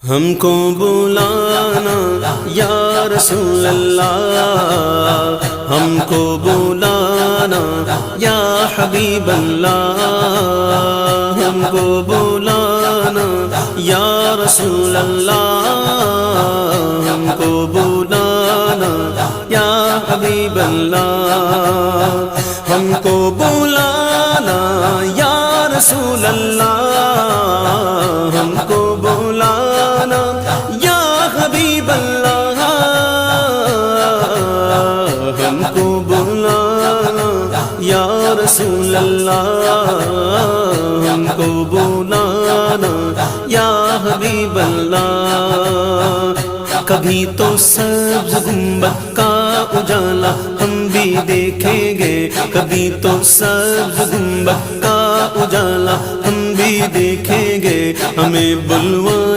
ہم کو بلانا یا رسول اللہ، ہم کو بلانا یا حبیب اللہ، ہم کو بلانا یا رسول اللہ، ہم کو بلانا یا حبیب اللہ، ہم کو بلانا یا رسول اللہ، ہم کو بلانا یا حبیب اللہ، ہم کو بلانا یا رسول اللہ، ہم کو بلانا یا حبیب اللہ۔ کبھی تو سبز گنبد کا اجالا ہم بھی دیکھیں گے، کبھی تو سبز گنبد کا اجالا ہم بھی دیکھیں گے، ہمیں بلوائیں